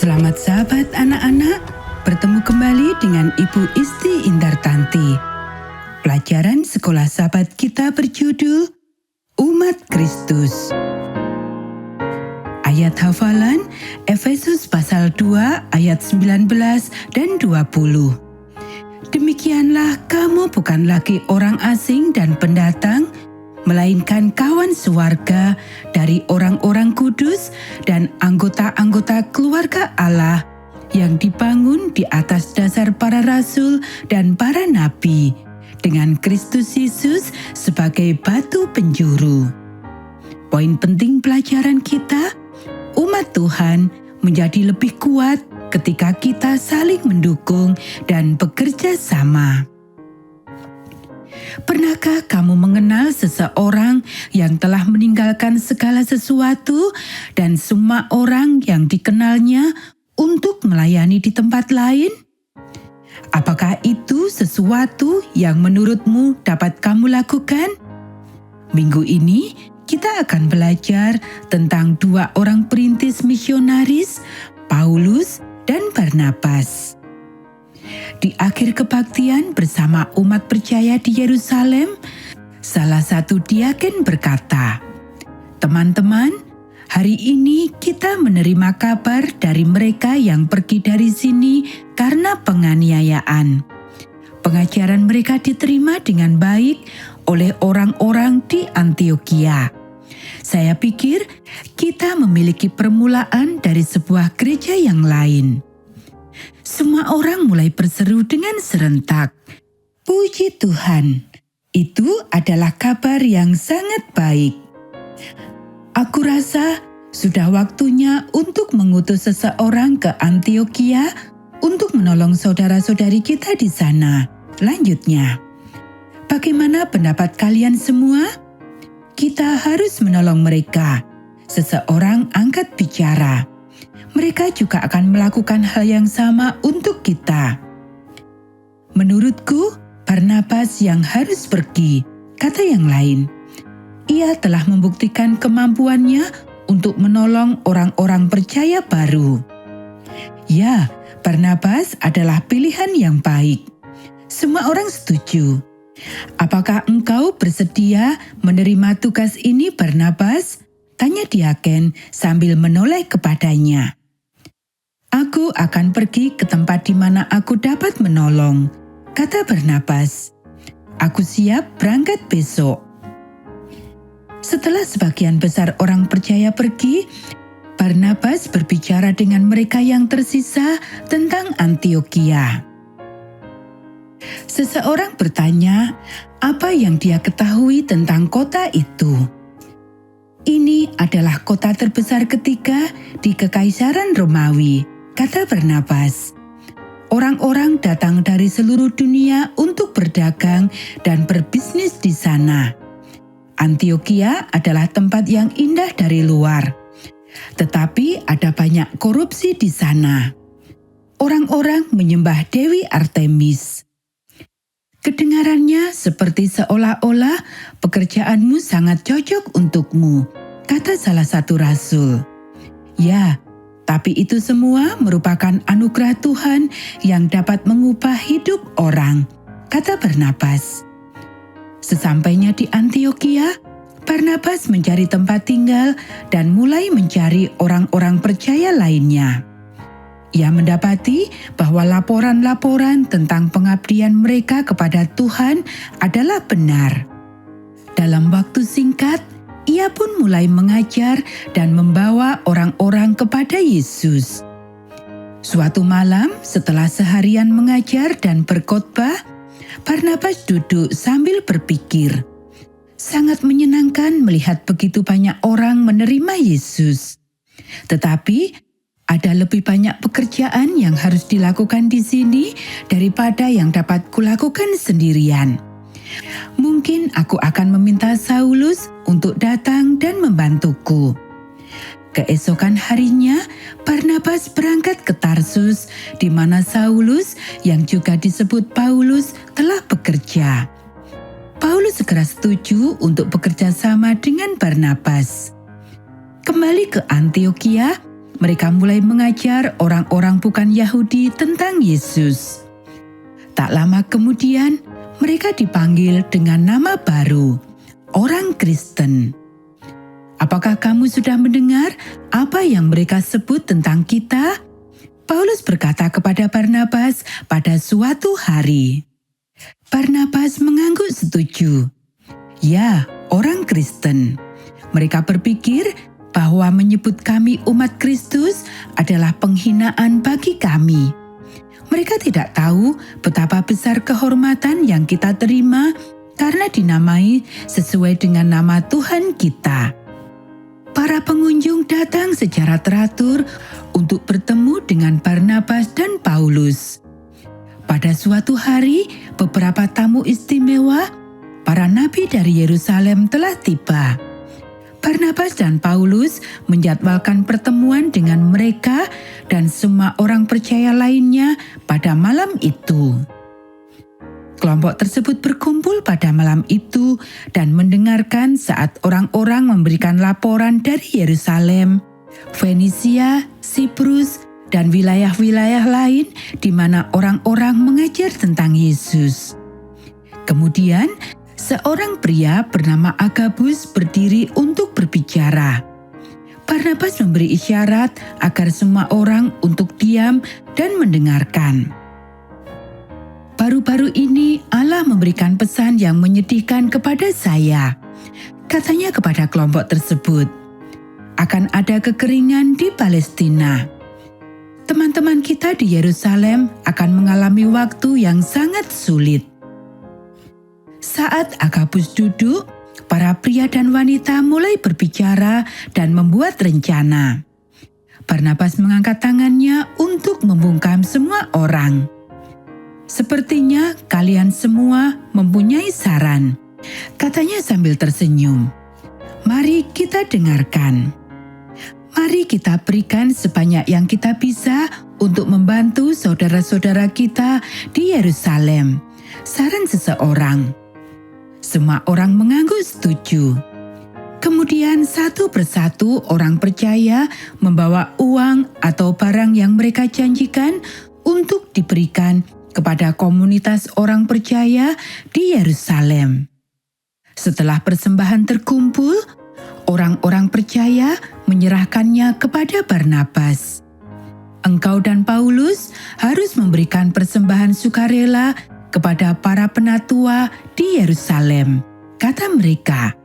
Selamat sahabat anak-anak, bertemu kembali dengan Ibu Isti Indartanti. Pelajaran sekolah sahabat kita berjudul Umat Kristus. Ayat hafalan Efesus pasal 2 ayat 19 dan 20. Demikianlah kamu bukan lagi orang asing dan pendatang, melainkan kawan sewarga dari orang-orang kudus dan anggota-anggota keluarga Allah yang dibangun di atas dasar para rasul dan para nabi, dengan Kristus Yesus sebagai batu penjuru. Poin penting pelajaran kita, umat Tuhan menjadi lebih kuat ketika kita saling mendukung dan bekerja sama. Pernahkah kamu mengenal seseorang yang telah meninggalkan segala sesuatu dan semua orang yang dikenalnya untuk melayani di tempat lain? Apakah itu sesuatu yang menurutmu dapat kamu lakukan? Minggu ini kita akan belajar tentang dua orang perintis misionaris, Paulus dan Barnabas. Di akhir kebaktian bersama umat percaya di Yerusalem, salah satu diaken berkata, "Teman-teman, hari ini kita menerima kabar dari mereka yang pergi dari sini karena penganiayaan. Pengajaran mereka diterima dengan baik oleh orang-orang di Antiokhia. Saya pikir kita memiliki permulaan dari sebuah gereja yang lain." Semua orang mulai berseru dengan serentak, "Puji Tuhan, itu adalah kabar yang sangat baik. Aku rasa sudah waktunya untuk mengutus seseorang ke Antiokhia untuk menolong saudara-saudari kita di sana." Lanjutnya, "Bagaimana pendapat kalian semua? Kita harus menolong mereka." Seseorang angkat bicara, "Mereka juga akan melakukan hal yang sama untuk kita." "Menurutku, Barnabas yang harus pergi," kata yang lain. "Ia telah membuktikan kemampuannya untuk menolong orang-orang percaya baru." Ya, Barnabas adalah pilihan yang baik. Semua orang setuju. "Apakah engkau bersedia menerima tugas ini, Barnabas?" tanya diaken sambil menoleh kepadanya. "Aku akan pergi ke tempat di mana aku dapat menolong," kata Barnabas. "Aku siap berangkat besok." Setelah sebagian besar orang percaya pergi, Barnabas berbicara dengan mereka yang tersisa tentang Antiokhia. Seseorang bertanya apa yang dia ketahui tentang kota itu. "Ini adalah kota terbesar ketiga di Kekaisaran Romawi," kata Barnabas. "Orang-orang datang dari seluruh dunia untuk berdagang dan berbisnis di sana. Antiokhia adalah tempat yang indah dari luar, tetapi ada banyak korupsi di sana. Orang-orang menyembah Dewi Artemis." "Kedengarannya seperti seolah-olah pekerjaanmu sangat cocok untukmu," kata salah satu rasul. "Ya, tapi itu semua merupakan anugerah Tuhan yang dapat mengubah hidup orang," kata Barnabas. Sesampainya di Antiokhia, Barnabas mencari tempat tinggal dan mulai mencari orang-orang percaya lainnya. Ia mendapati bahwa laporan-laporan tentang pengabdian mereka kepada Tuhan adalah benar. Dalam waktu singkat, ia pun mulai mengajar dan membawa orang-orang kepada Yesus. Suatu malam, setelah seharian mengajar dan berkhotbah, Barnabas duduk sambil berpikir. Sangat menyenangkan melihat begitu banyak orang menerima Yesus. Tetapi ada lebih banyak pekerjaan yang harus dilakukan di sini daripada yang dapat kulakukan sendirian. Mungkin aku akan meminta Saulus untuk datang dan membantuku." Keesokan harinya, Barnabas berangkat ke Tarsus, di mana Saulus, yang juga disebut Paulus, telah bekerja. Paulus segera setuju untuk bekerja sama dengan Barnabas. Kembali ke Antiokhia, mereka mulai mengajar orang-orang bukan Yahudi tentang Yesus. Tak lama kemudian, mereka dipanggil dengan nama baru, orang Kristen. Apakah kamu sudah mendengar apa yang mereka sebut tentang kita? Paulus berkata kepada Barnabas pada suatu hari. Barnabas mengangguk setuju. Ya, orang Kristen. Mereka berpikir bahwa menyebut kami umat Kristus adalah penghinaan bagi kami. Mereka tidak tahu betapa besar kehormatan yang kita terima karena dinamai sesuai dengan nama Tuhan kita. Para pengunjung datang secara teratur untuk bertemu dengan Barnabas dan Paulus. Pada suatu hari, beberapa tamu istimewa, para nabi dari Yerusalem telah tiba. Barnabas dan Paulus menjadwalkan pertemuan dengan mereka dan semua orang percaya lainnya pada malam itu. Kelompok tersebut berkumpul pada malam itu dan mendengarkan saat orang-orang memberikan laporan dari Yerusalem, Fenisia, Siprus, dan wilayah-wilayah lain di mana orang-orang mengajar tentang Yesus. Kemudian, seorang pria bernama Agabus berdiri untuk berbicara. Barnabas memberi isyarat agar semua orang untuk diam dan mendengarkan. Baru-baru ini Allah memberikan pesan yang menyedihkan kepada saya. Katanya kepada kelompok tersebut, akan ada kekeringan di Palestina. Teman-teman kita di Yerusalem akan mengalami waktu yang sangat sulit. Saat Agabus duduk, para pria dan wanita mulai berbicara dan membuat rencana. Barnabas mengangkat tangannya untuk membungkam semua orang. Sepertinya kalian semua mempunyai saran, katanya sambil tersenyum. Mari kita dengarkan. Mari kita berikan sebanyak yang kita bisa untuk membantu saudara-saudara kita di Yerusalem, saran seseorang. Semua orang mengangguk setuju. Kemudian satu persatu orang percaya membawa uang atau barang yang mereka janjikan untuk diberikan kepada komunitas orang percaya di Yerusalem. Setelah persembahan terkumpul, orang-orang percaya menyerahkannya kepada Barnabas. Engkau dan Paulus harus memberikan persembahan sukarela kepada para penatua di Yerusalem, kata mereka.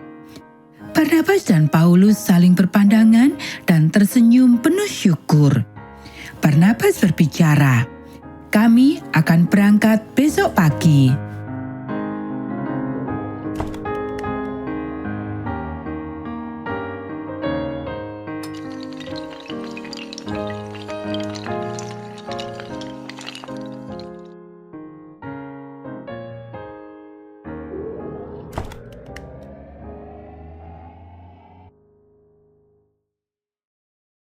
Barnabas dan Paulus saling berpandangan dan tersenyum penuh syukur. Barnabas berbicara, kami akan berangkat besok pagi.